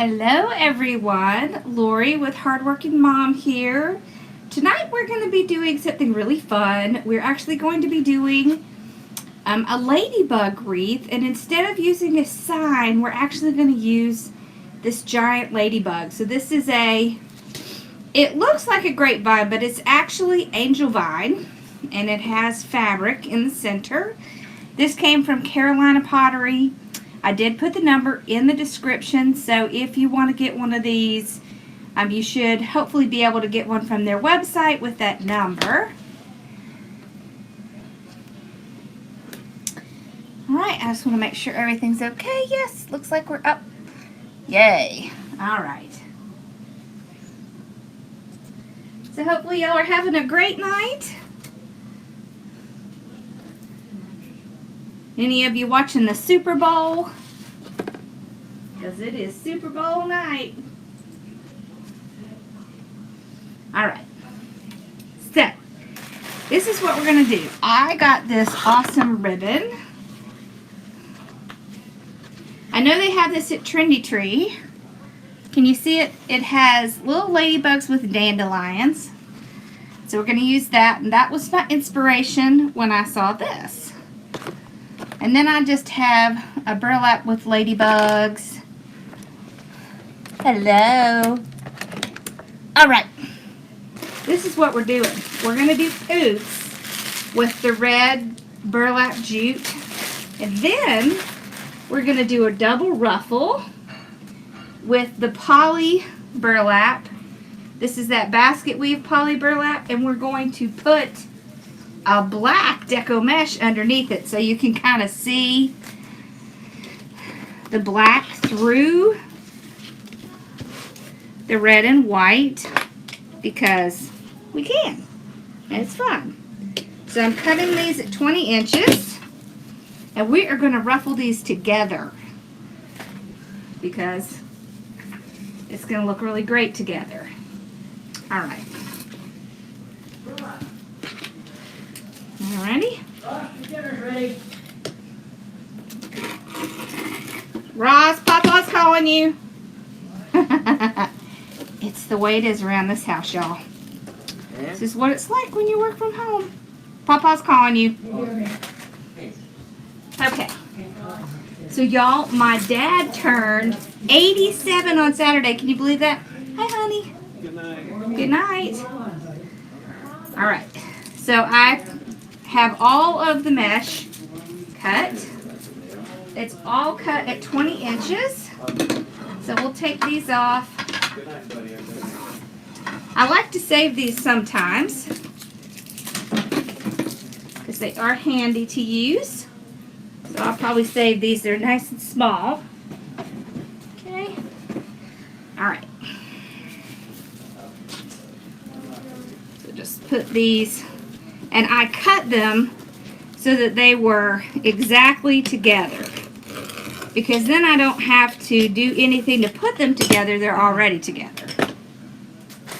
Hello everyone, Lori with Hardworking Mom here. Tonight we're going to be doing something really fun. We're actually going to be doing a ladybug wreath, and instead of using a sign, we're actually going to use this giant ladybug. So this is it looks like a grapevine, but it's actually angel vine, and it has fabric in the center. This came from Carolina Pottery. I did put the number in the description, so if you want to get one of these, you should hopefully be able to get one from their website with that number. Alright, I just want to make sure everything's okay. Yes, looks like we're up. Yay. Alright. So hopefully y'all are having a great night. Any of you watching the Super Bowl? Because it is Super Bowl night. Alright. So, this is what we're going to do. I got this awesome ribbon. I know they have this at Trendy Tree. Can you see it? It has little ladybugs with dandelions. So we're going to use that. And that was my inspiration when I saw this. And then I just have a burlap with ladybugs. Hello. Alright. This is what we're doing. We're going to do Poofs with the red burlap jute. And then we're going to do a double ruffle with the poly burlap. This is that basket weave poly burlap. And we're going to put a black deco mesh underneath it so you can kind of see the black through the red and white, because we can and it's fun. So I'm cutting these at 20 inches and we are going to ruffle these together because it's going to look really great together. Alright. Alrighty. Dinner's ready. Ross, Papa's calling you. It's the way it is around this house, y'all. This is what it's like when you work from home. Papa's calling you. Okay. So, y'all, my dad turned 87 on Saturday. Can you believe that? Hi, honey. Good night. Good night. All right. So, I have all of the mesh cut. It's all cut at 20 inches. So we'll take these off. I like to save these sometimes because they are handy to use. So I'll probably save these. They're nice and small. Okay. Alright. So just put these. And I cut them so that they were exactly together. Because then I don't have to do anything to put them together. They're already together.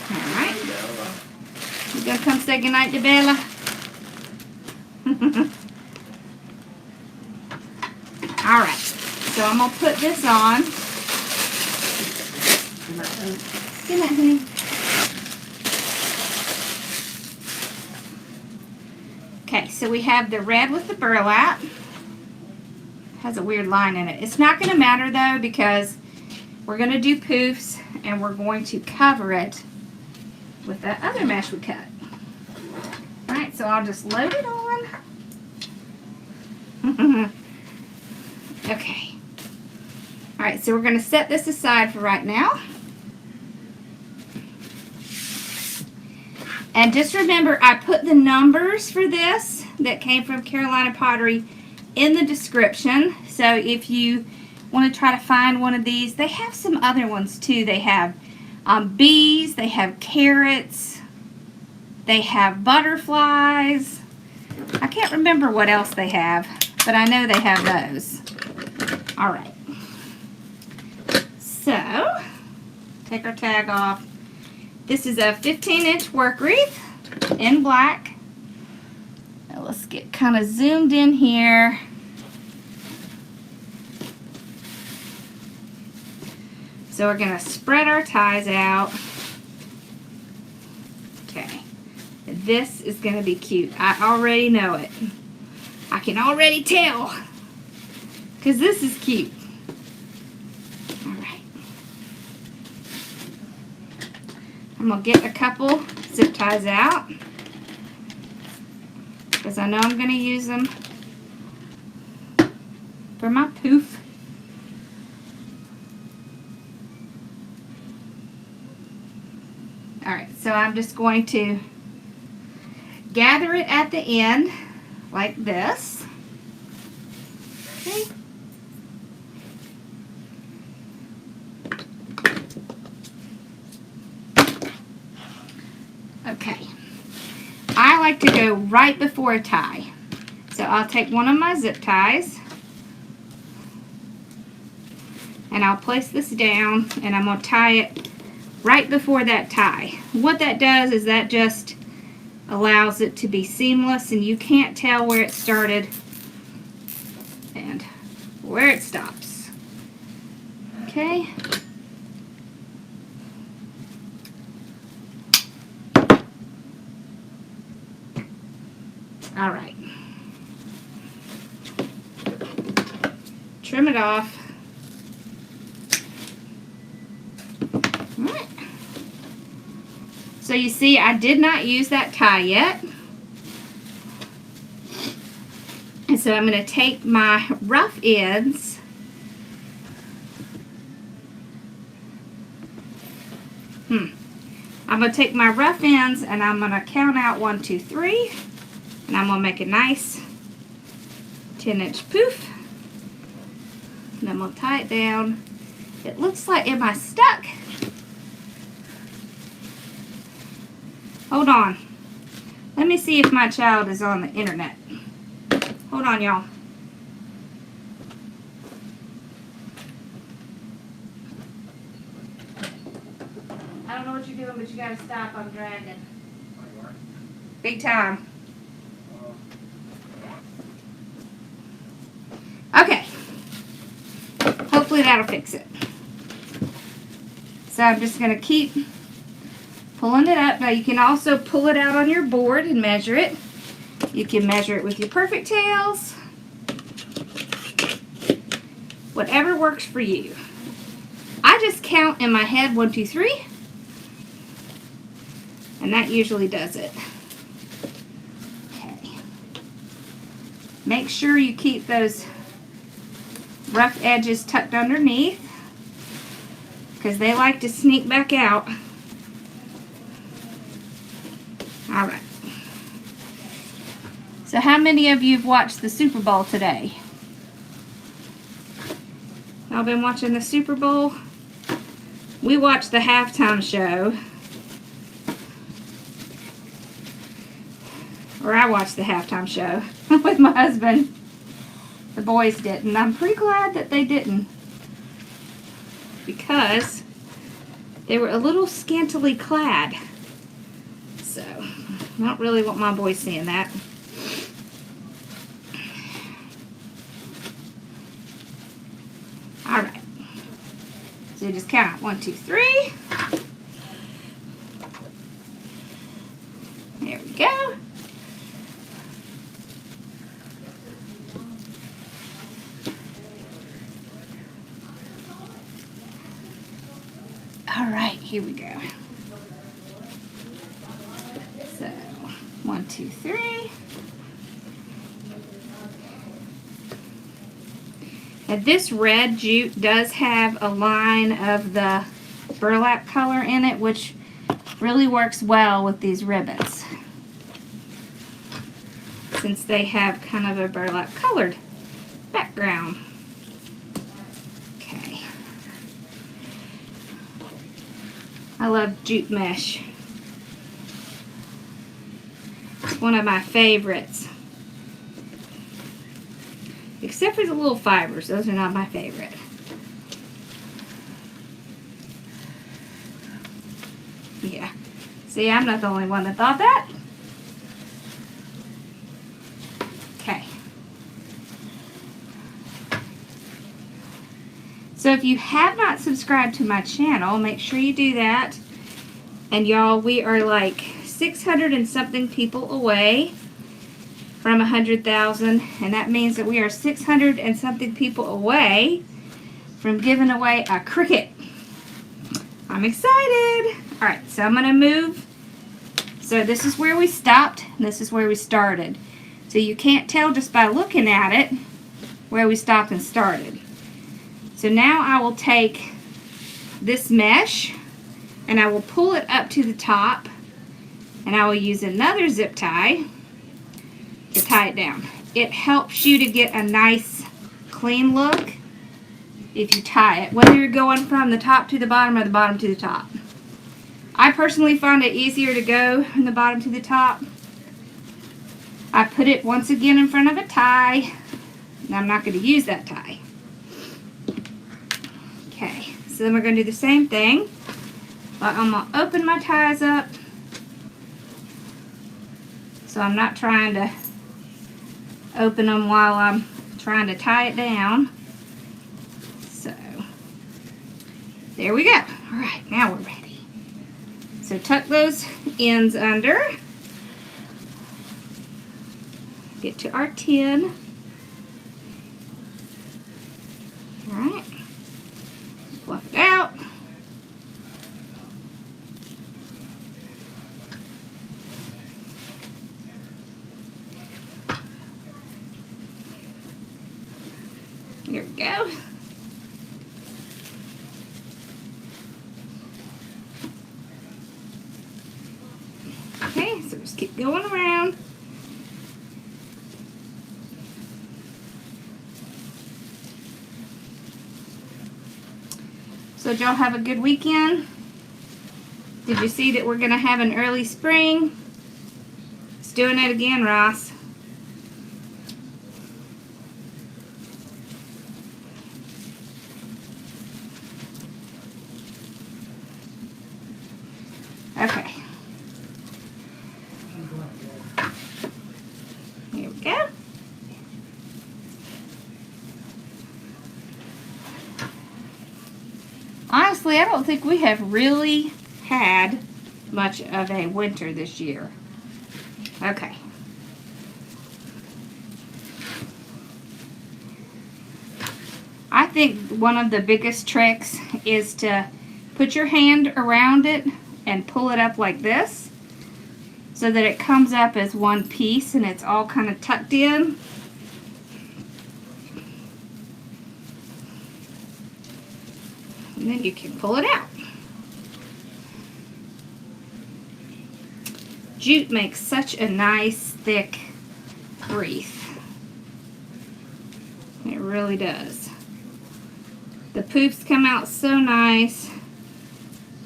Alright. You gonna come say goodnight to Bella? Alright. So I'm gonna put this on. Good night, honey. Okay, so we have the red with the burlap. Has a weird line in it. It's not going to matter though because we're going to do poofs and we're going to cover it with that other mesh we cut. Alright, so I'll just load it on. Okay. Alright, so we're going to set this aside for right now. And just remember, I put the numbers for this that came from Carolina Pottery in the description. So if you want to try to find one of these, they have some other ones too. They have bees, they have carrots, they have butterflies. I can't remember what else they have, but I know they have those. Alright. So, take our tag off. This is a 15-inch work wreath in black. Now let's get kind of zoomed in here. So we're going to spread our ties out. Okay. This is going to be cute. I already know it. I can already tell. Because this is cute. Alright. I'm going to get a couple zip ties out. Because I know I'm going to use them for my poof. Alright, so I'm just going to gather it at the end like this. Okay. Okay. I like to go right before a tie. So I'll take one of my zip ties and I'll place this down and I'm going to tie it right before that tie. What that does is that just allows it to be seamless and you can't tell where it started and where it stops. Okay. All right. Trim it off. All right. So you see, I did not use that tie yet. And so I'm going to take my rough ends I'm going to take my rough ends and I'm going to count out 1, 2, 3. And I'm going to make a nice 10-inch poof. And I'm going to tie it down. It looks like, am I stuck? Hold on. Let me see if my child is on the internet. Hold on, y'all. I don't know what you're doing, but you gotta stop. I'm dragging. Big time. Okay. Hopefully that'll fix it. So I'm just gonna keep pulling it up. Now you can also pull it out on your board and measure it. You can measure it with your perfect tails. Whatever works for you. I just count in my head 1, 2, 3. And that usually does it. Okay. Make sure you keep those rough edges tucked underneath because they like to sneak back out. Alright. So how many of you have watched the Super Bowl today? Y'all been watching the Super Bowl? We watched the halftime show. Or I watched the halftime show with my husband. The boys didn't. I'm pretty glad that they didn't. Because they were a little scantily clad. So, I don't really want my boys seeing that. Alright. So you just count out 1, 2, 3. There we go. Alright, here we go. So, 1, 2, 3. And this red jute does have a line of the burlap color in it, which really works well with these ribbons, since they have kind of a burlap colored background. Okay. I love jute mesh. It's one of my favorites. Except for the little fibers. Those are not my favorite. Yeah. See, I'm not the only one that thought that. Okay. So if you have not subscribed to my channel, make sure you do that. And y'all, we are like 600 and something people away from 100,000, and that means that we are 600 and something people away from giving away a Cricut. I'm excited. All right, so I'm gonna move. So this is where we stopped, and this is where we started. So you can't tell just by looking at it where we stopped and started. So now I will take this mesh and I will pull it up to the top, and I will use another zip tie to tie it down. It helps you to get a nice clean look if you tie it, whether you're going from the top to the bottom or the bottom to the top. I personally find it easier to go from the bottom to the top. I put it once again in front of a tie, and I'm not going to use that tie. Okay, so then we're going to do the same thing. But I'm going to open my ties up so I'm not trying to open them while I'm trying to tie it down. So there we go. All right, now we're ready. So tuck those ends under. Get to our 10. All right. Fluff it out. Here we go. Okay, so just keep going around. So did y'all have a good weekend? Did you see that we're going to have an early spring? It's doing it again, Ross. Okay. Here we go. Honestly, I don't think we have really had much of a winter this year. Okay. I think one of the biggest tricks is to put your hand around it and pull it up like this so that it comes up as one piece and it's all kind of tucked in. And then you can pull it out. Jute makes such a nice thick wreath. It really does. The poofs come out so nice.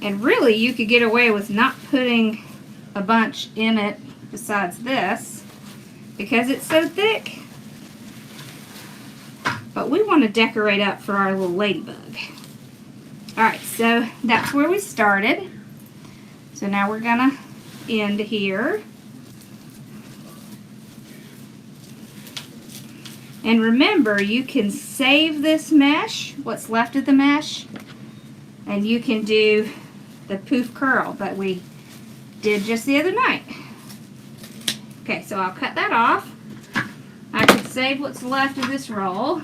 And really you could get away with not putting a bunch in it besides this because it's so thick. But we want to decorate up for our little ladybug. Alright, so that's where we started. So now we're going to end here. And remember, you can save this mesh, what's left of the mesh, and you can do the poof curl that we did just the other night. Okay, so I'll cut that off. I can save what's left of this roll.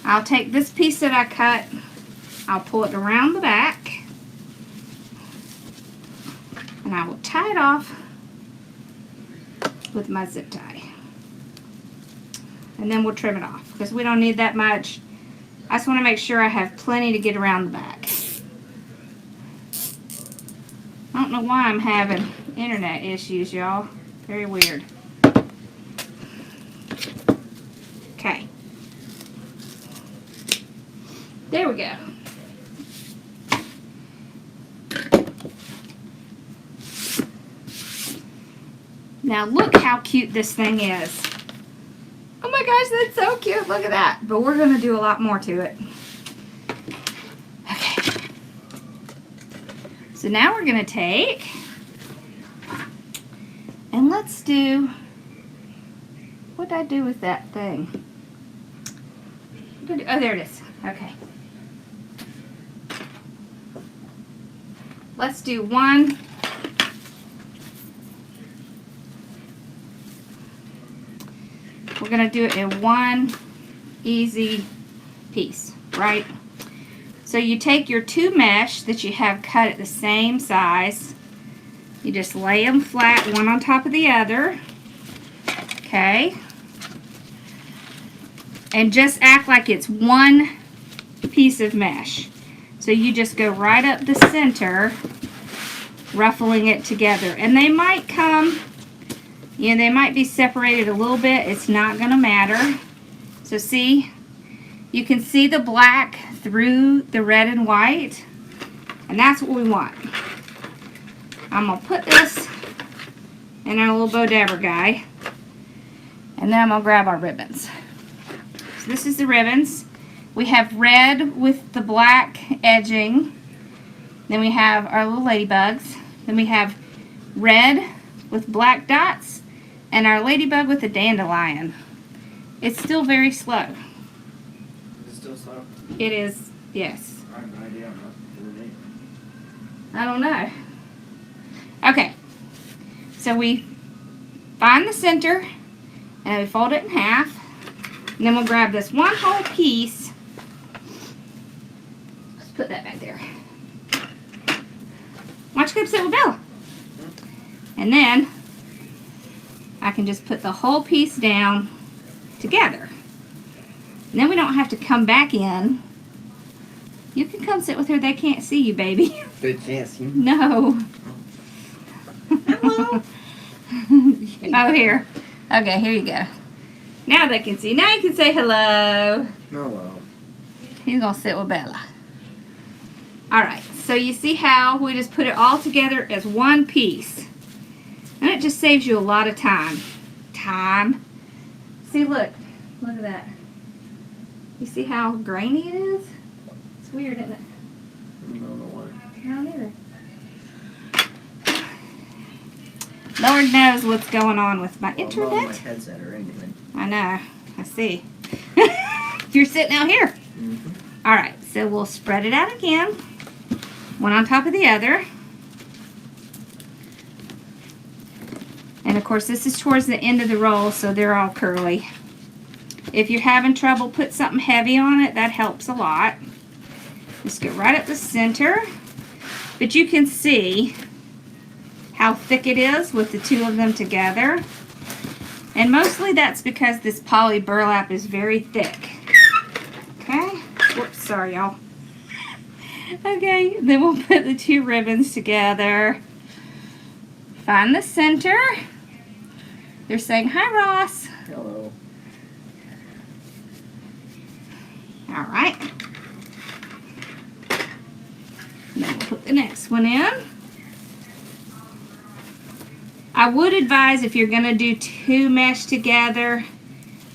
I'll take this piece that I cut, I'll pull it around the back, and I will tie it off with my zip tie. And then we'll trim it off because we don't need that much. I just want to make sure I have plenty to get around the back. I don't know why I'm having internet issues, y'all. Very weird. Okay. There we go. Now look how cute this thing is. Oh my gosh, that's so cute. Look at that. But we're going to do a lot more to it. Okay. So now we're going to take, and let's do, what did I do with that thing? Oh, there it is. Okay. Let's do one. We're going to do it in one easy piece, right? So you take your two mesh that you have cut at the same size. You just lay them flat, one on top of the other. Okay. And just act like it's one piece of mesh. So you just go right up the center, ruffling it together. And they might come, you know, they might be separated a little bit. It's not going to matter. So see, you can see the black through the red and white. And that's what we want. I'm going to put this in our little bow dabber guy. And then I'm going to grab our ribbons. So this is the ribbons. We have red with the black edging. Then we have our little ladybugs. Then we have red with black dots. And our ladybug with the dandelion. It's still very slow. Is it still slow? It is, yes. I have no idea. I'm not doing it. I don't know. Okay. So we find the center and we fold it in half. And then we'll grab this one whole piece. Let's put that back there. Why don't you come sit with Bella? And then I can just put the whole piece down together. And then we don't have to come back in. You can come sit with her. They can't see you, baby. They can't see me. No. Hello. Oh, here. Okay, here you go. Now they can see. Now you can say hello. Hello. He's going to sit with Bella. Alright, so you see how we just put it all together as one piece. And it just saves you a lot of time. See, look. Look at that. You see how grainy it is? It's weird, isn't it? I don't know why. I don't either. Lord knows what's going on with my Well, internet. my headset or anything. I know. I see. You're sitting out here. Mm-hmm. Alright, so we'll spread it out again. One on top of the other. And of course this is towards the end of the roll, so they're all curly. If you're having trouble, put something heavy on it. That helps a lot. Just get right up the center. But you can see how thick it is with the two of them together. And mostly that's because this poly burlap is very thick. Okay. Whoops, sorry y'all. Okay, then we'll put the two ribbons together. Find the center. They're saying, hi Ross. Hello. Alright. Then we'll put the next one in. I would advise if you're going to do two mesh together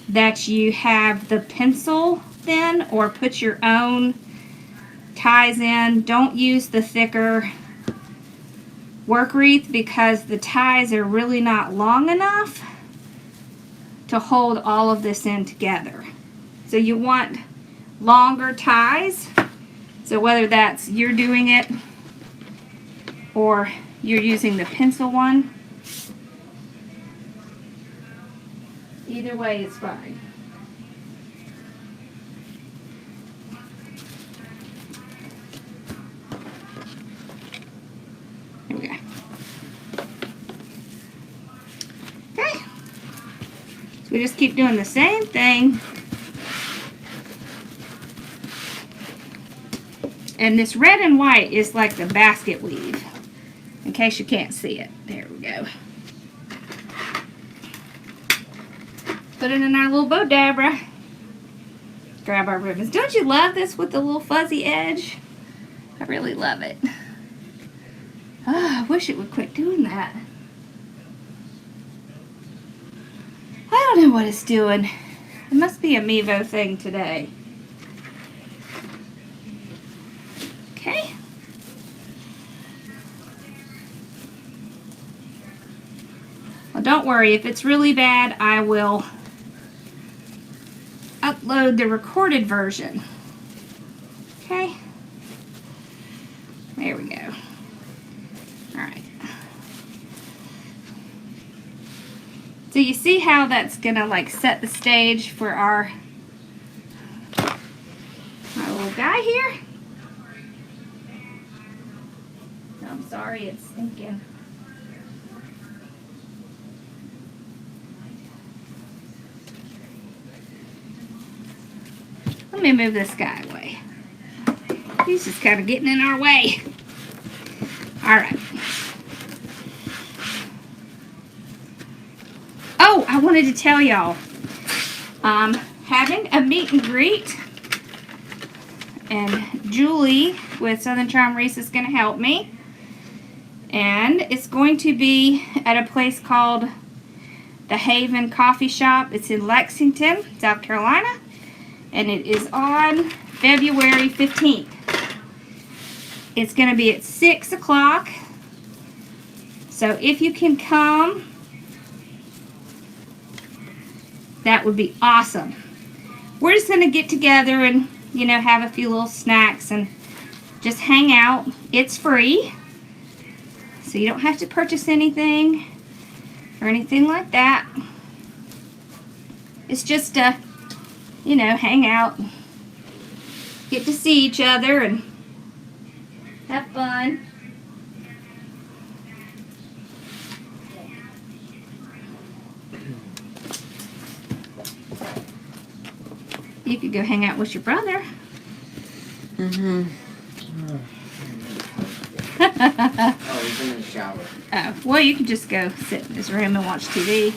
that you have the pencil thin or put your own ties in. Don't use the thicker work wreath because the ties are really not long enough to hold all of this in together. So you want longer ties. So whether that's you're doing it or you're using the pencil one, either way is fine. Here we go. Okay. So we just keep doing the same thing. And this red and white is like the basket weave. In case you can't see it. There we go. Put it in our little bow dabber. Grab our ribbons. Don't you love this with the little fuzzy edge? I really love it. Oh, I wish it would quit doing that. I don't know what it's doing. It must be a Mevo thing today. Okay. Well, don't worry. If it's really bad, I will upload the recorded version. Okay. There we go. Alright. So you see how that's gonna like set the stage for our little guy here? I'm sorry, it's thinking. Let me move this guy away. He's just kind of getting in our way. Alright. Oh, I wanted to tell y'all. Having a meet and greet. And Julie with Southern Charm Wreath is going to help me. And it's going to be at a place called the Haven Coffee Shop. It's in Lexington, South Carolina. And it is on February 15th. It's going to be at 6 o'clock. So if you can come, that would be awesome. We're just going to get together and, you know, have a few little snacks and just hang out. It's free. So you don't have to purchase anything or anything like that. It's just a, you know, hang out, get to see each other and have fun. You could go hang out with your brother. Mm-hmm. Oh, he's in the shower. Oh, well, you could just go sit in his room and watch TV.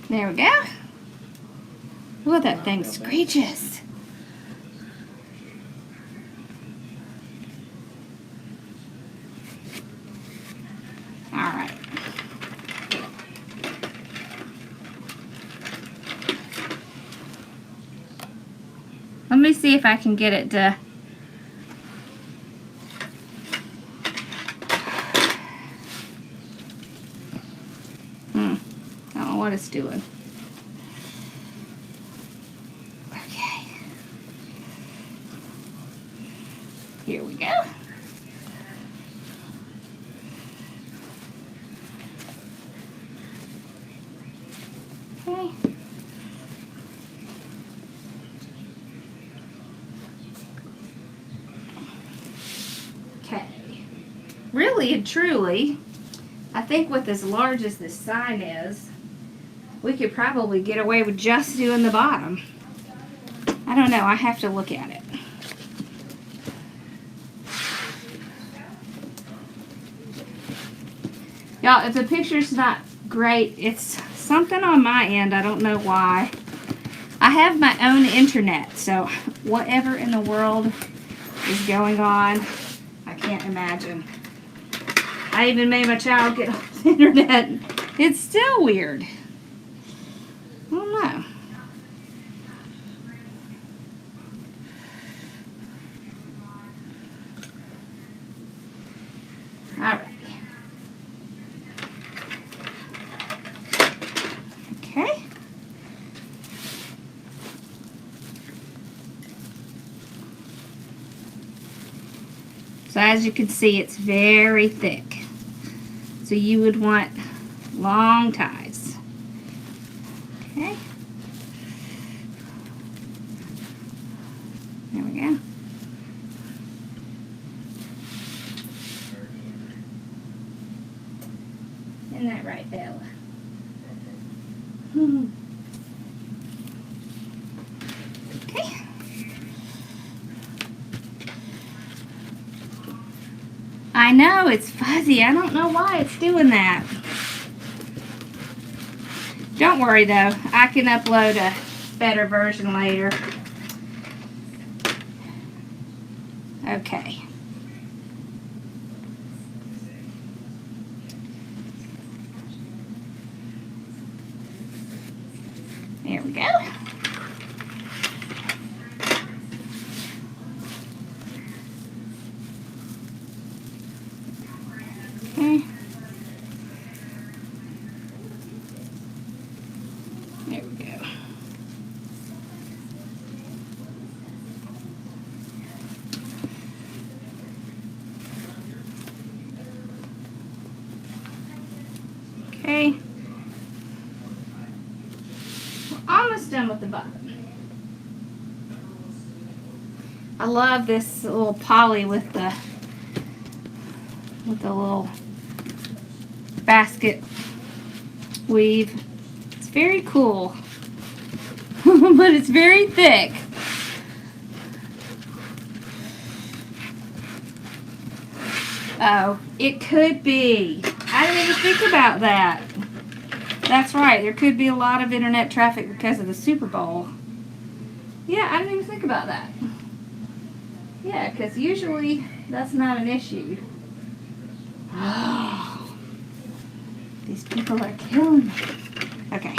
There we go. Ooh, that thing screeches. Alright. Let me see if I can get it to... I don't know what it's doing. Okay. Here we go. Okay. Okay. Really and truly, I think with as large as this sign is, we could probably get away with just doing the bottom. I don't know. I have to look at it. Y'all, if the picture's not great, it's something on my end. I don't know why. I have my own internet, so whatever in the world is going on, I can't imagine. I even made my child get on the internet. It's still weird. I don't know. Alright. Okay. So as you can see, it's very thick. So you would want long ties. Okay. There we go. Isn't that right, Bella? Okay. I know, it's fuzzy. I don't know why it's doing that. Don't worry though, I can upload a better version later. Okay. There we go. Okay. Okay. We're almost done with the bottom. I love this little poly with the little basket weave. It's very cool. But it's very thick. Oh, it could be. I didn't even think about that. That's right. There could be a lot of internet traffic because of the Super Bowl. Yeah, I didn't even think about that. Yeah, because usually that's not an issue. Oh, these people are killing me. Okay.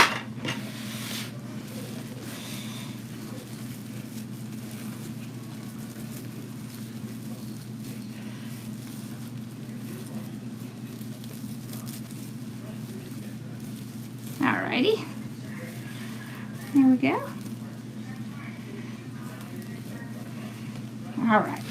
Alrighty. There we go. Alright.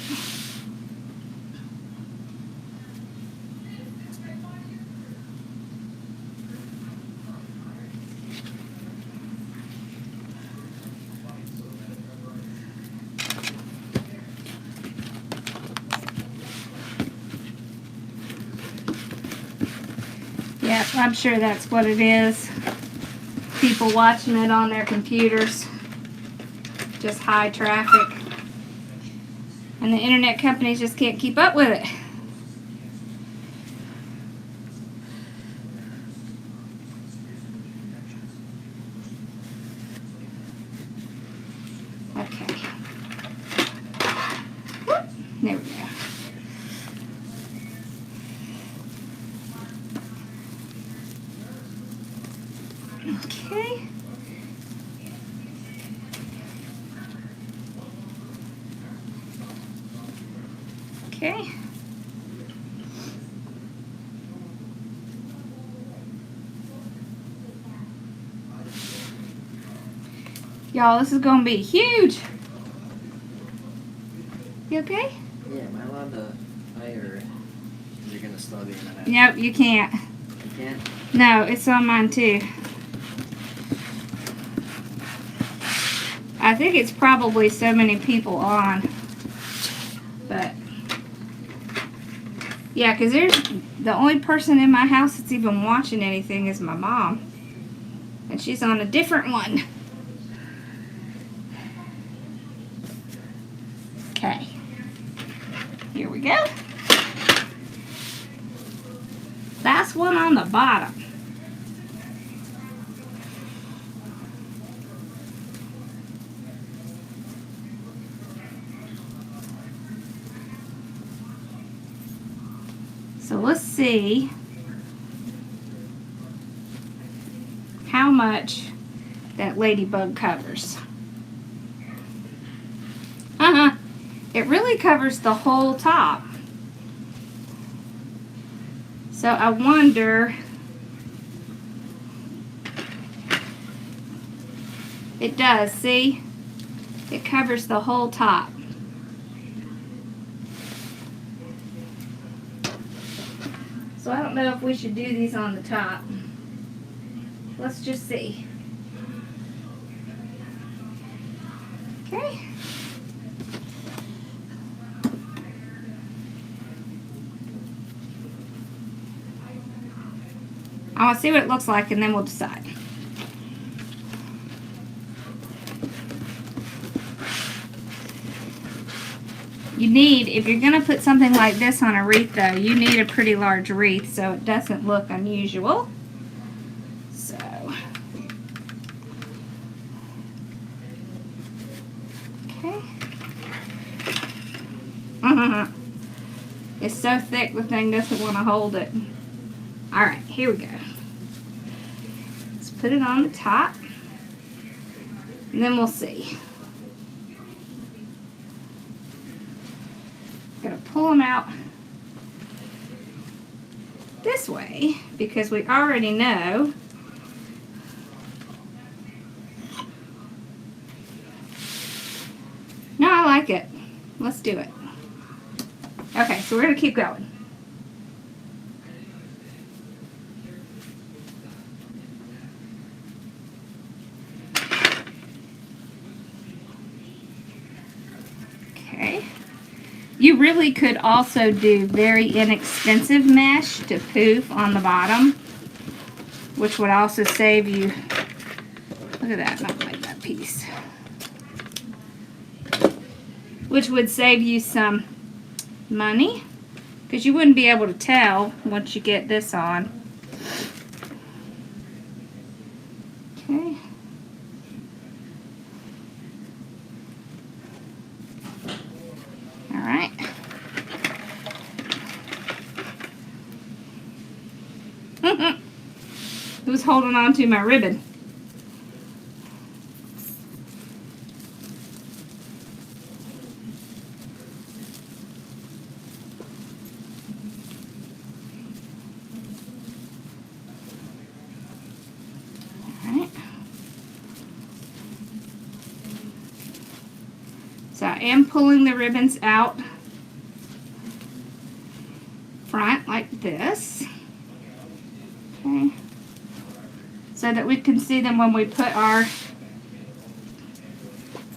Yep, I'm sure that's what it is. People watching it on their computers. Just high traffic. And the internet companies just can't keep up with it. Okay. Whoop. There we go. Okay. Okay. Y'all, this is gonna be huge. You okay? Yeah, am I allowed to play or is it gonna slow the internet? Nope, you can't. You can't? No, it's on mine too. I think it's probably so many people on. But yeah, because there's the only person in my house that's even watching anything is my mom. And she's on a different one. Okay. Here we go. Last one on the bottom. So let's see how much that ladybug covers. It really covers the whole top. So I wonder, it does, see? It covers the whole top. So I don't know if we should do these on the top. Let's just see. Okay. I want to see what it looks like and then we'll decide. You need, if you're going to put something like this on a wreath though, you need a pretty large wreath so it doesn't look unusual. So, okay. It's so thick the thing doesn't want to hold it. Alright, here we go. Let's put it on the top. And then we'll see. Gonna pull them out this way because we already know no, I like it. Let's do it. Okay, so we're gonna keep going. You really could also do very inexpensive mesh to poof on the bottom, which would also save you, look at that, not like that piece, which would save you some money because you wouldn't be able to tell once you get this on. Okay. All right. Who's holding on to my ribbon? So I am pulling the ribbons out front like this, okay, so that we can see them when we put our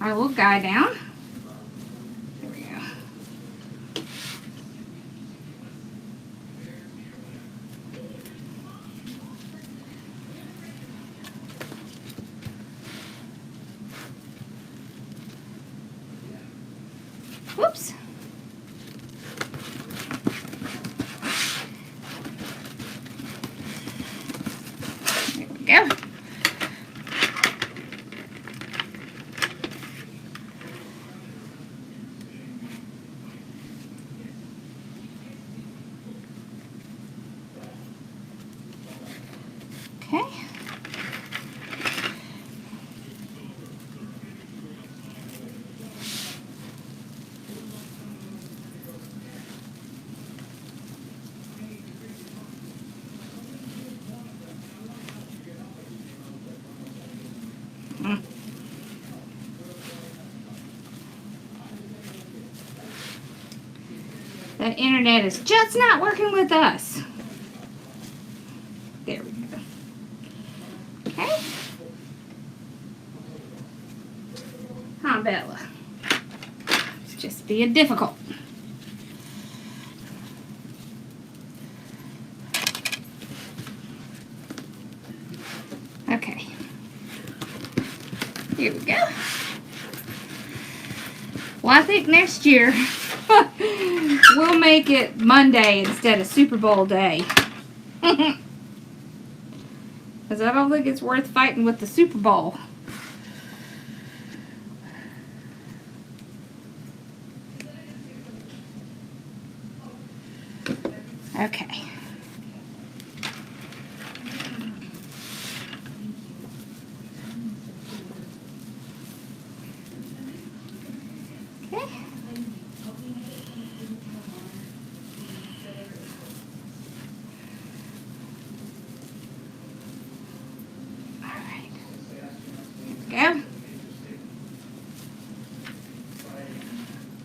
little guy down. There we go. Whoops. There we go. Okay. That internet is just not working with us. There we go. Okay. Huh, Bella? It's just being difficult. Okay. Here we go. Well, I think next year we'll make it Monday instead of Super Bowl day. Because I don't think it's worth fighting with the Super Bowl. Okay. Okay. Go.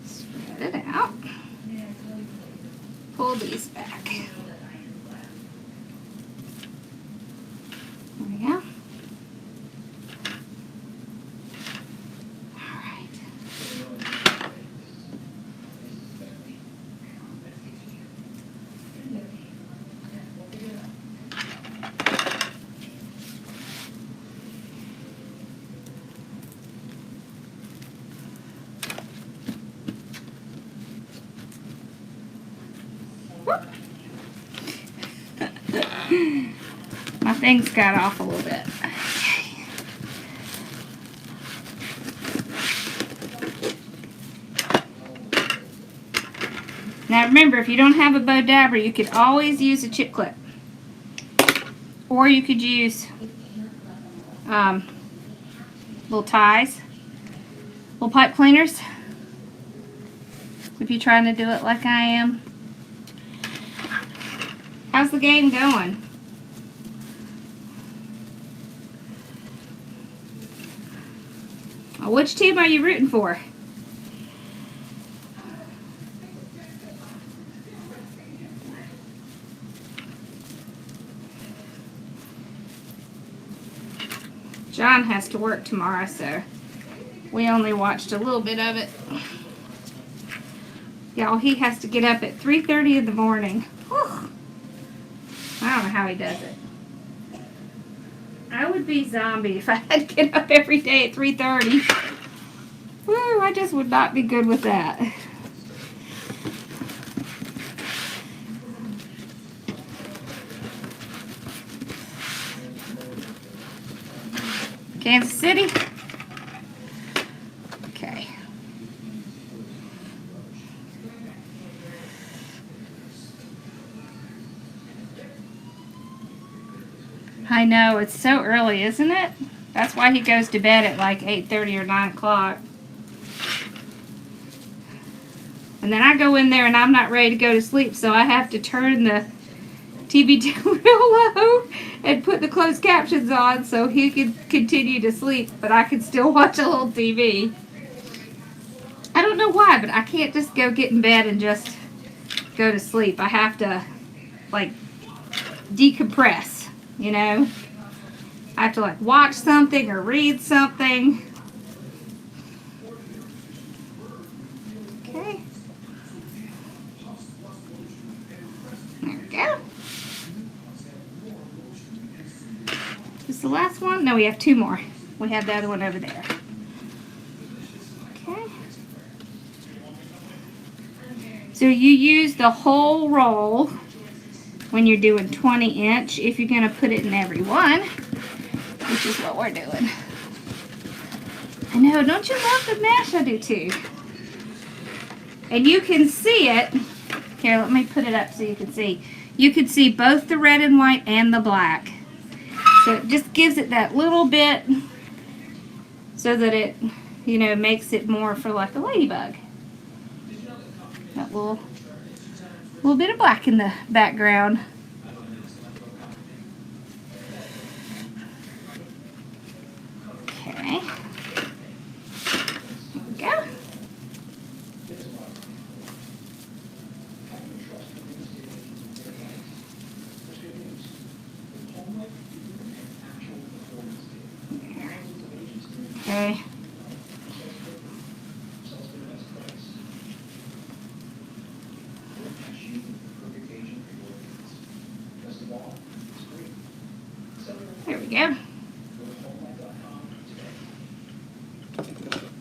Spread it out. Pull these back. There we go. All right. My things got off a little bit. Okay. Now remember, if you don't have a bow dabber, you could always use a chip clip. Or you could use little ties, little pipe cleaners, if you're trying to do it like I am. How's the game going? Which team are you rooting for? John has to work tomorrow, so we only watched a little bit of it Y'all, he has to get up at 3:30 in the morning. Whew. I don't know how he does it. I would be zombie if I had to get up every day at 3:30. Woo, I just would not be good with that. Kansas City. Okay. I know, it's so early, isn't it? That's why he goes to bed at like 8:30 or 9 o'clock. And then I go in there and I'm not ready to go to sleep, so I have to turn the TV down real low and put the closed captions on so he can continue to sleep, but I can still watch a little TV. I don't know why, but I can't just go get in bed and just go to sleep. I have to, like, decompress, you know? I have to, like, watch something or read something. Okay. There we go. Is the last one? No, we have 2 more. We have the other one over there. Okay. So you use the whole roll when you're doing 20-inch if you're going to put it in every one, which is what we're doing. I know, don't you love the mesh? I do too. And you can see it. Here, let me put it up so you can see. You can see both the red and white and the black. So it just gives it that little bit so that it, you know, makes it more for like a ladybug. That little bit of black in the background. Okay. There we go. Okay. There we go.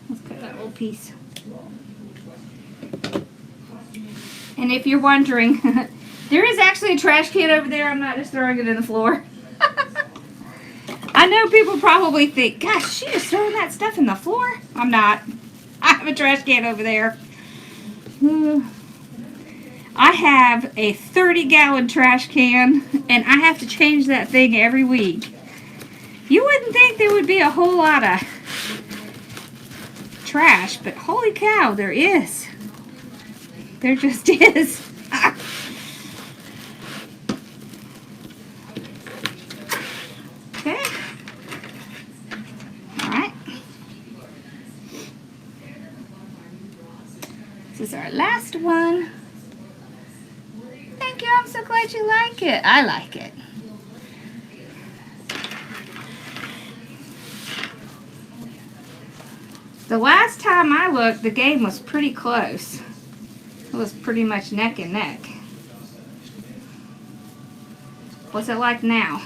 Let's cut that little piece. And if you're wondering, there is actually a trash can over there. I'm not just throwing it in the floor. I know people probably think, gosh, she just throwing that stuff in the floor. I'm not. I have a trash can over there. I have a 30-gallon trash can, and I have to change that thing every week. You wouldn't think there would be a whole lot of trash, but holy cow, there is. There just is. Okay. Alright. This is our last one. Thank you, I'm so glad you like it. I like it. The last time I looked, the game was pretty close. It was pretty much neck and neck. What's it like now?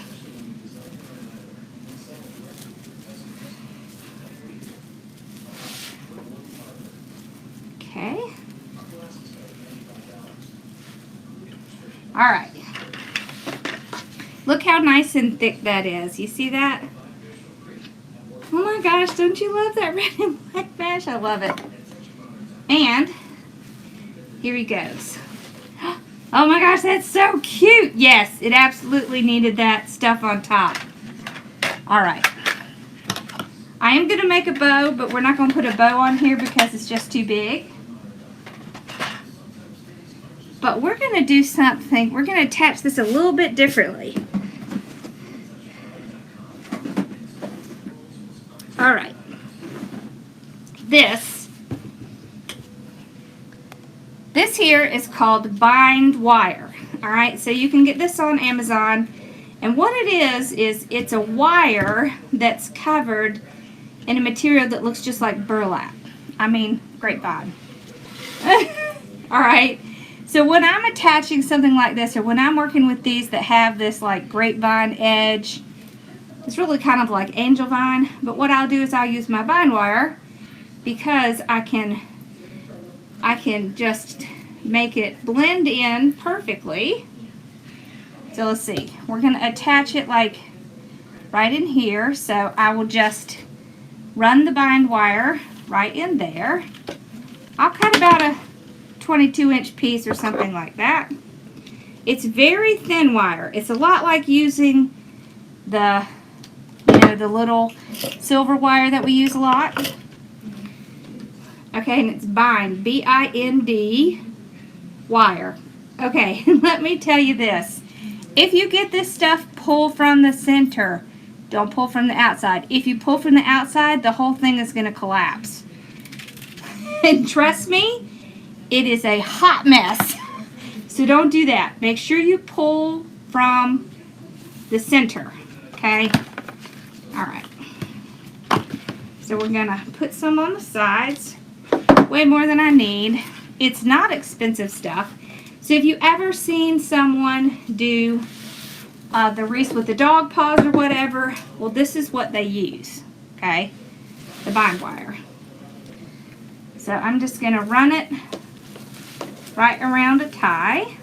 Okay. All right. Look how nice and thick that is. You see that? Oh my gosh, don't you love that red and white mesh? I love it. And here he goes. Oh my gosh, that's so cute. Yes, it absolutely needed that stuff on top. All right. I am going to make a bow, but we're not going to put a bow on here because it's just too big. But we're going to do something. We're going to attach this a little bit differently. All right. This here is called bind wire. All right, so you can get this on Amazon. And what it is it's a wire that's covered in a material that looks just like burlap. I mean, grapevine. All All right. So when I'm attaching something like this, or when I'm working with these that have this like grapevine edge, it's really kind of like angel vine, but what I'll do is I'll use my vine wire because I can just make it blend in perfectly. So let's see, we're going to attach it like right in here. So I will just run the bind wire right in there. I'll cut about a 22-inch piece or something like that. It's very thin wire. It's a lot like using the the little silver wire that we use a lot. Okay, and it's bind, B-I-N-D wire. Okay, let me tell you this. If you get this stuff, pull from the center. Don't pull from the outside. If you pull from the outside, the whole thing is going to collapse. And trust me, it is a hot mess. So don't do that. Make sure you pull from the center. Okay? Alright. So we're going to put some on the sides. Way more than I need. It's not expensive stuff. So if you ever seen someone do the wreath with the dog paws or whatever, well, this is what they use. Okay? The bind wire. So I'm just going to run it right around a tie.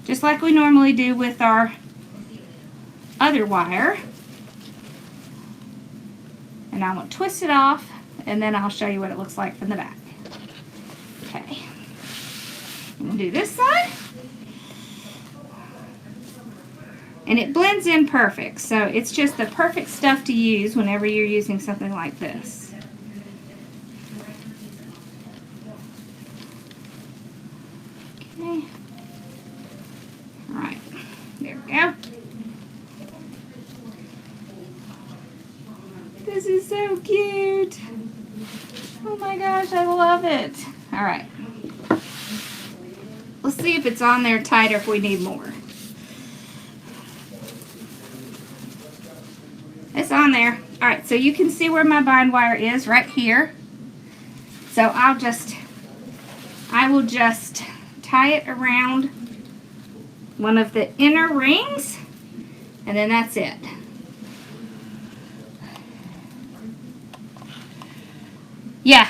Just like we normally do with our other wire. And I'm going to twist it off, and then I'll show you what it looks like from the back. Okay. I'm going to do this side. And it blends in perfect. So it's just the perfect stuff to use whenever you're using something like this. Okay. Alright. There we go. This is so cute. Oh my gosh, I love it. Alright. Let's see if it's on there tight or if we need more. It's on there. Alright, so you can see where my bind wire is right here. So I will just tie it around one of the inner rings, and then that's it. Yeah.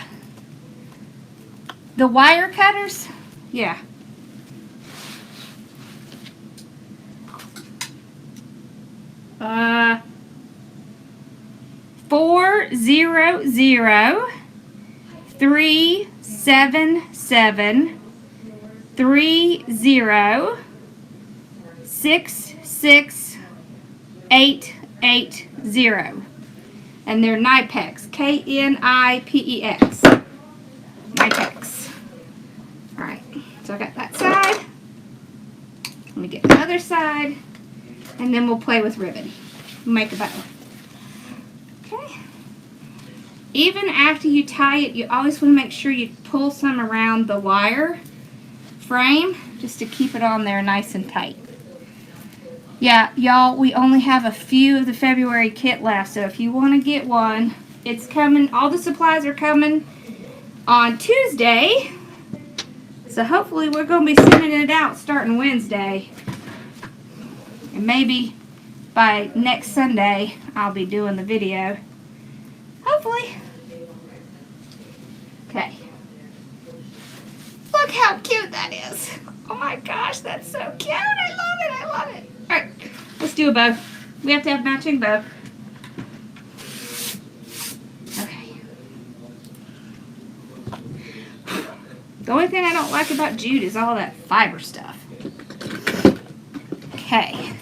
The wire cutters? Yeah. Uh, 400-377-30-66880. And they're Knipex. K-N-I-P-E-X. Knipex. Alright, so I got that side. Let me get the other side. And then we'll play with ribbon. Make a bow. Okay. Even after you tie it, you always want to make sure you pull some around the wire frame just to keep it on there nice and tight. Yeah, y'all, we only have a few of the February kit left, so if you want to get one, it's coming. All the supplies are coming on Tuesday, so hopefully we're going to be sending it out starting Wednesday. And maybe by next Sunday, I'll be doing the video. Hopefully. Okay. Look how cute that is. Oh my gosh, that's so cute. I love it. I love it. Alright, let's do a bow. We have to have matching bow. Okay. The only thing I don't like about jute is all that fiber stuff. Okay.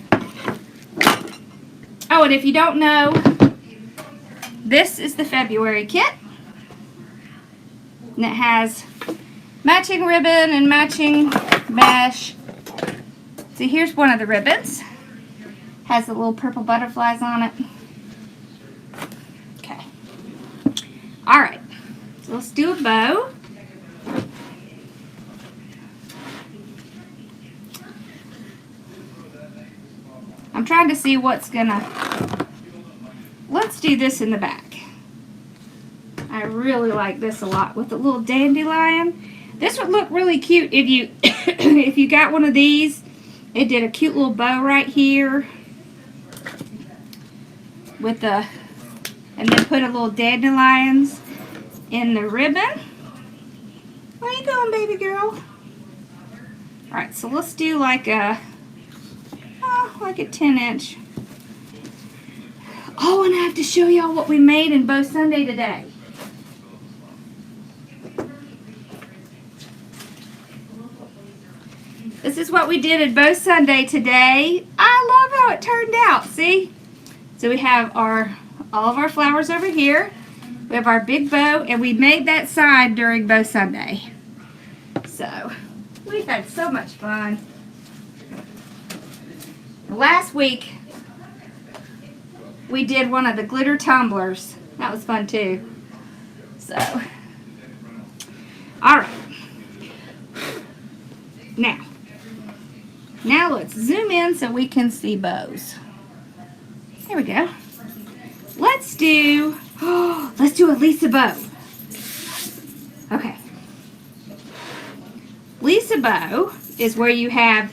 Oh, and if you don't know, this is the February kit. And it has matching ribbon and matching mesh. See, here's one of the ribbons. Has the little purple butterflies on it. Okay. Alright. So let's do a bow. I'm trying to see what's gonna... Let's do this in the back. I really like this a lot with the little dandelion. This would look really cute if you if you got one of these. It did a cute little bow right here with the, and then put a little dandelions in the ribbon. Where you going, baby girl? Alright, so let's do like a 10-inch. Oh, and I have to show y'all what we made in Bow Sunday today. This is what we did at Bow Sunday today. I love how it turned out, see? So we have all of our flowers over here. We have our big bow, and we made that side during Bow Sunday. So, we've had so much fun. Last week, we did one of the glitter tumblers. That was fun too. So, alright. Now let's zoom in so we can see bows. There we go. Let's do a Lisa bow. Okay. Lisa bow is where you have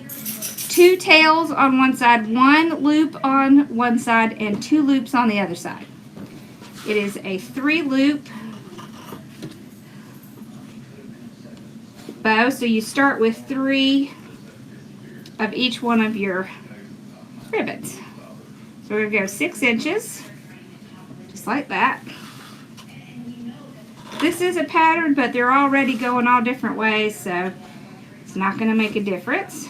2 tails on one side, 1 loop on one side, and 2 loops on the other side. It is a 3-loop bow, so you start with 3 of each one of your ribbons. So we're going to go 6 inches, just like that. This is a pattern, but they're already going all different ways, so it's not going to make a difference.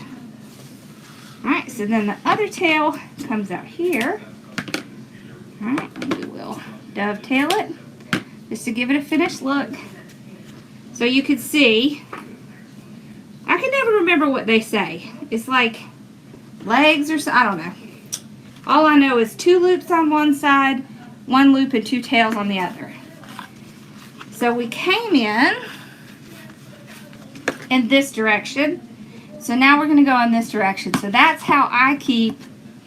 Alright, so then the other tail comes out here. Alright, and we will dovetail it just to give it a finished look. So you can see, I can never remember what they say. It's like legs or so, I don't know. All I know is 2 loops on one side, 1 loop and 2 tails on the other. So we came in this direction. So now we're going to go in this direction. So that's how I keep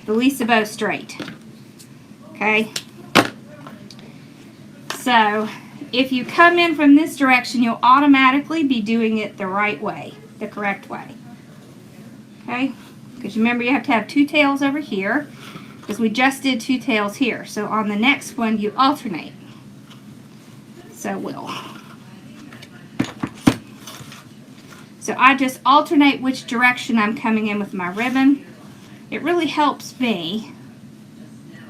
the Lisa bow straight. Okay. So if you come in from this direction, you'll automatically be doing it the right way, the correct way. Okay. Because remember, you have to have 2 tails over here, because we just did 2 tails here. So on the next one, you alternate. So So I just alternate which direction I'm coming in with my ribbon. It really helps me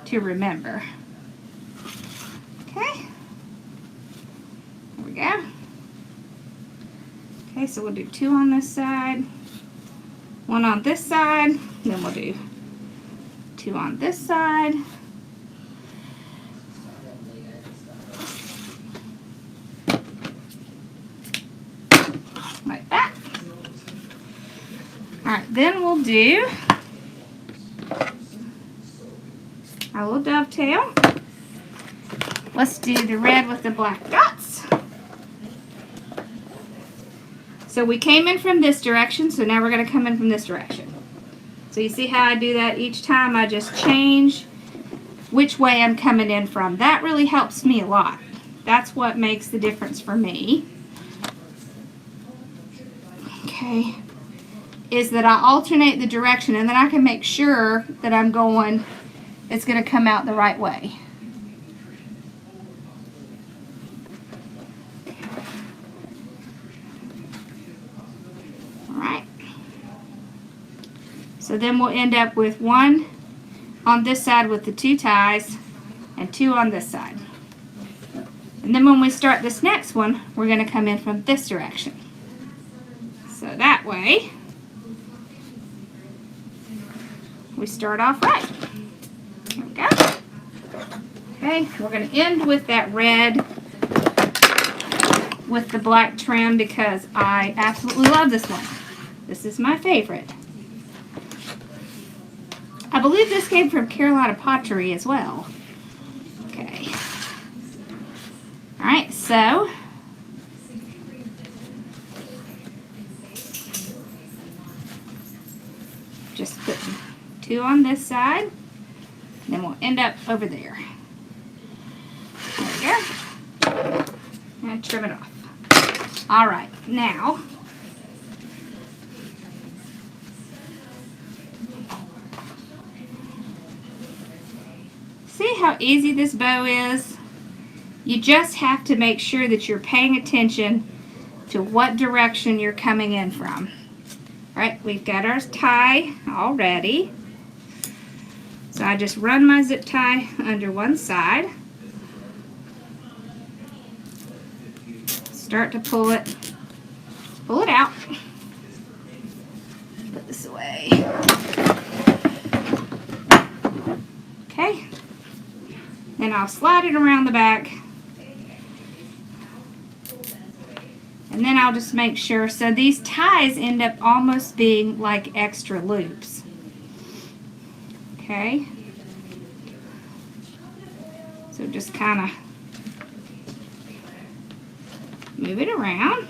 to remember. Okay. There we go. Okay, so we'll do 2 on this side, 1 on this side, then we'll do 2 on this side. Like that. Alright, then we'll do our little dovetail. Let's do the red with the black dots. So we came in from this direction, so now we're going to come in from this direction. So you see how I do that each time? I just change which way I'm coming in from. That really helps me a lot. That's what makes the difference for me. Okay, is that I alternate the direction, and then I can make sure that I'm going, it's going to come out the right way. Alright, so then we'll end up with 1 on this side with the 2 ties, and 2 on this side. And then when we start this next one, we're going to come in from this direction. So that way, we start off right. There we go. Okay, we're going to end with that red with the black trim because I absolutely love this one. This is my favorite. I believe this came from Carolina Pottery as well. Okay. Alright, so just put 2 on this side, and then we'll end up over there. There we go. And trim it off. All right, now see how easy this bow is? You just have to make sure that you're paying attention to what direction you're coming in from. All right, we've got our tie all ready. So I just run my zip tie under one side. Start to pull it out. Put this away. Okay. Then I'll slide it around the back. And then I'll just make sure, so these ties end up almost being like extra loops. Okay. So just kind of move it around.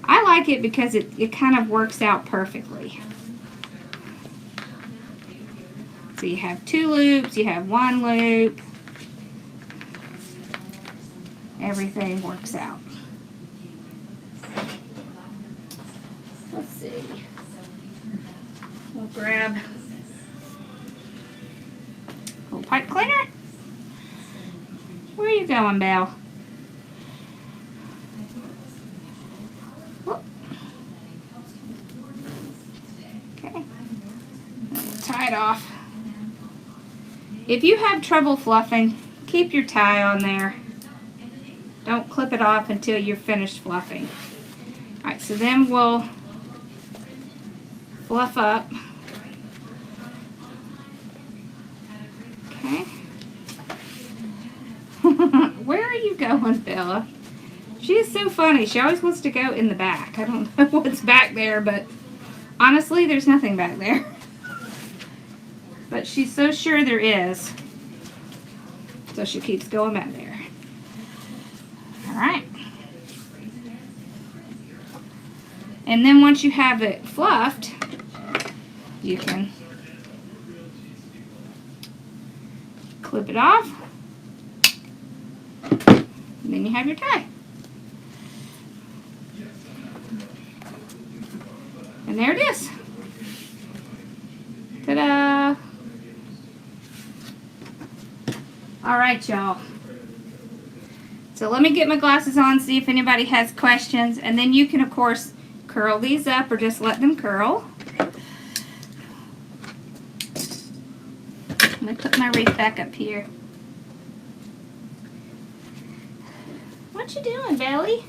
I like it because it kind of works out perfectly. So you have 2 loops, you have 1 loop. Everything works out. Let's see. We'll grab a little pipe cleaner. Where are you going, Belle? Whoop. Okay. Tie it off. If you have trouble fluffing, keep your tie on there. Don't clip it off until you're finished fluffing. Alright, so then we'll fluff up. Okay. Where are you going, Bella? She is so funny. She always wants to go in the back. I don't know what's back there, but honestly, there's nothing back there. But she's so sure there is. So she keeps going back there. Alright. And then once you have it fluffed, you can clip it off. And then you have your tie. And there it is. Ta-da! Alright, y'all. So let me get my glasses on, see if anybody has questions, and then you can, of course, curl these up or just let them curl. I'm going to put my wreath back up here. What you doing, Belly?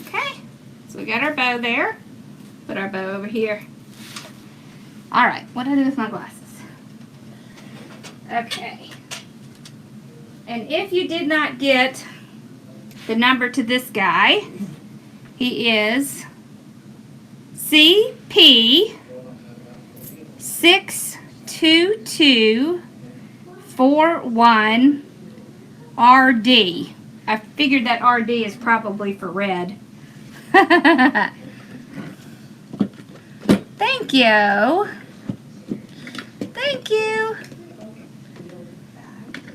Okay, so we got our bow there. Put our bow over here. Alright, what do I do with my glasses? Okay. And if you did not get the number to this guy, he is CP 62241RD. I figured that RD is probably for red. Thank you. Thank you.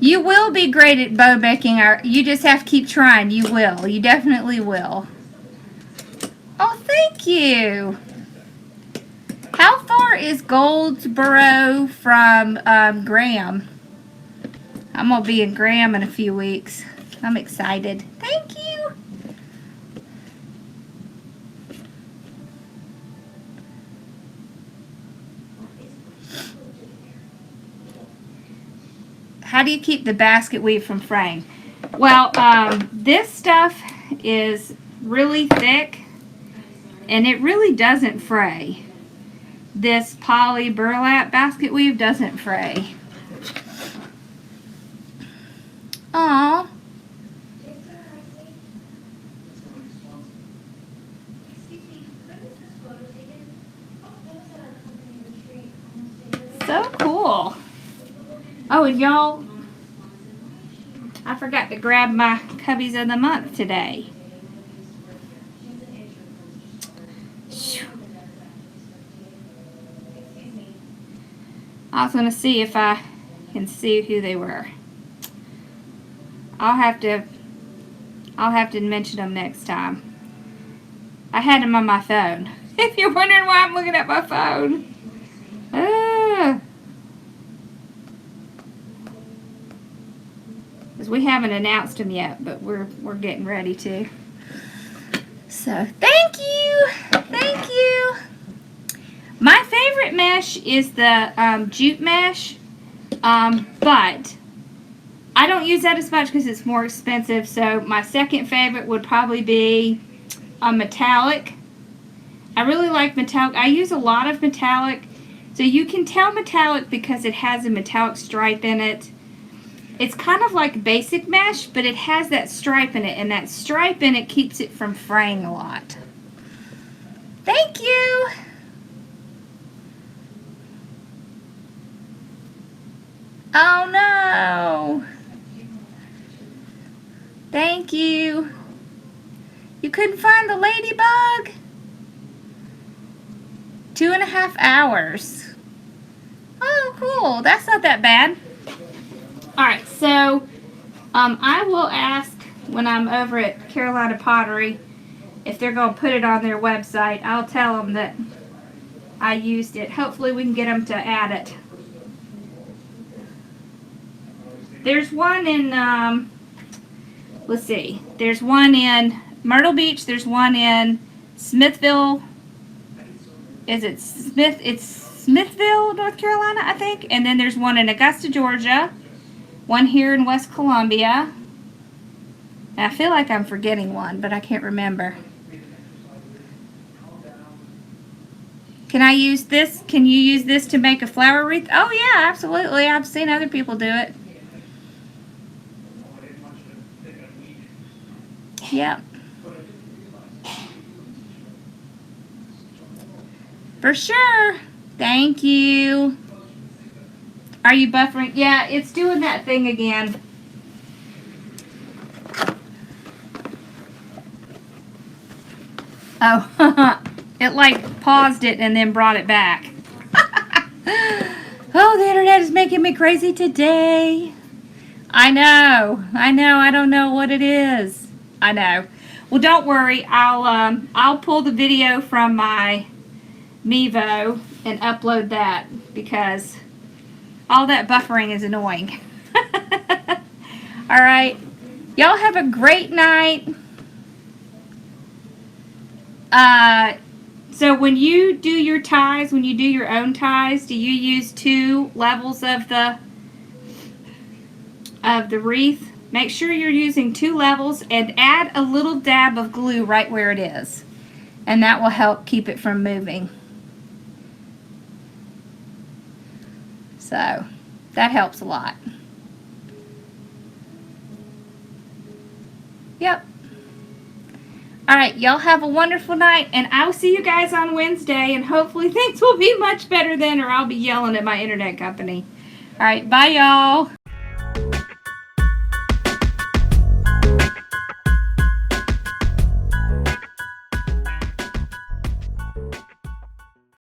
You will be great at bow making. You just have to keep trying. You will. You definitely will. Oh, thank you. How far is Goldsboro from Graham? I'm going to be in Graham in a few weeks. I'm excited. Thank you. How do you keep the basket weave from fraying? Well, this stuff is really thick and it really doesn't fray. This poly burlap basket weave doesn't fray. Aww. So cool. Oh, and y'all, I forgot to grab my Cubbies of the Month today. I was going to see if I can see who they were. I'll have to mention them next time. I had them on my phone. If you're wondering why I'm looking at my phone. Because we haven't announced them yet, but we're getting ready to. So, thank you. Thank you. My favorite mesh is the jute mesh, but I don't use that as much because it's more expensive. So my second favorite would probably be a metallic. I really like metallic. I use a lot of metallic. So you can tell metallic because it has a metallic stripe in it. It's kind of like basic mesh, but it has that stripe in it, and that stripe in it keeps it from fraying a lot. Thank you. Oh no. Thank you. You couldn't find the ladybug? 2.5 hours. Oh, cool. That's not that bad. Alright, so I will ask when I'm over at Carolina Pottery if they're going to put it on their website. I'll tell them that I used it. Hopefully we can get them to add it. There's one in, let's see, there's one in Myrtle Beach, there's one in Smithville, it's Smithville, North Carolina, I think, and then there's one in Augusta, Georgia, one here in West Columbia, and I feel like I'm forgetting one, but I can't remember. Can I use this? Can you use this to make a flower wreath? Oh yeah, absolutely, I've seen other people do it. Yep. For sure. Thank you. Are you buffering? Yeah, it's doing that thing again. Oh, it like paused it and then brought it back. Oh, the internet is making me crazy today. I know. I don't know what it is. I know. Well, don't worry. I'll pull the video from my Mevo and upload that because all that buffering is annoying. All right. Y'all have a great night. So when you do your ties, when you do your own ties, do you use 2 levels of the wreath? Make sure you're using 2 levels and add a little dab of glue right where it is. And that will help keep it from moving. So, that helps a lot. Yep. Alright, y'all have a wonderful night, and I'll see you guys on Wednesday, and hopefully things will be much better then, or I'll be yelling at my internet company. Alright, bye y'all.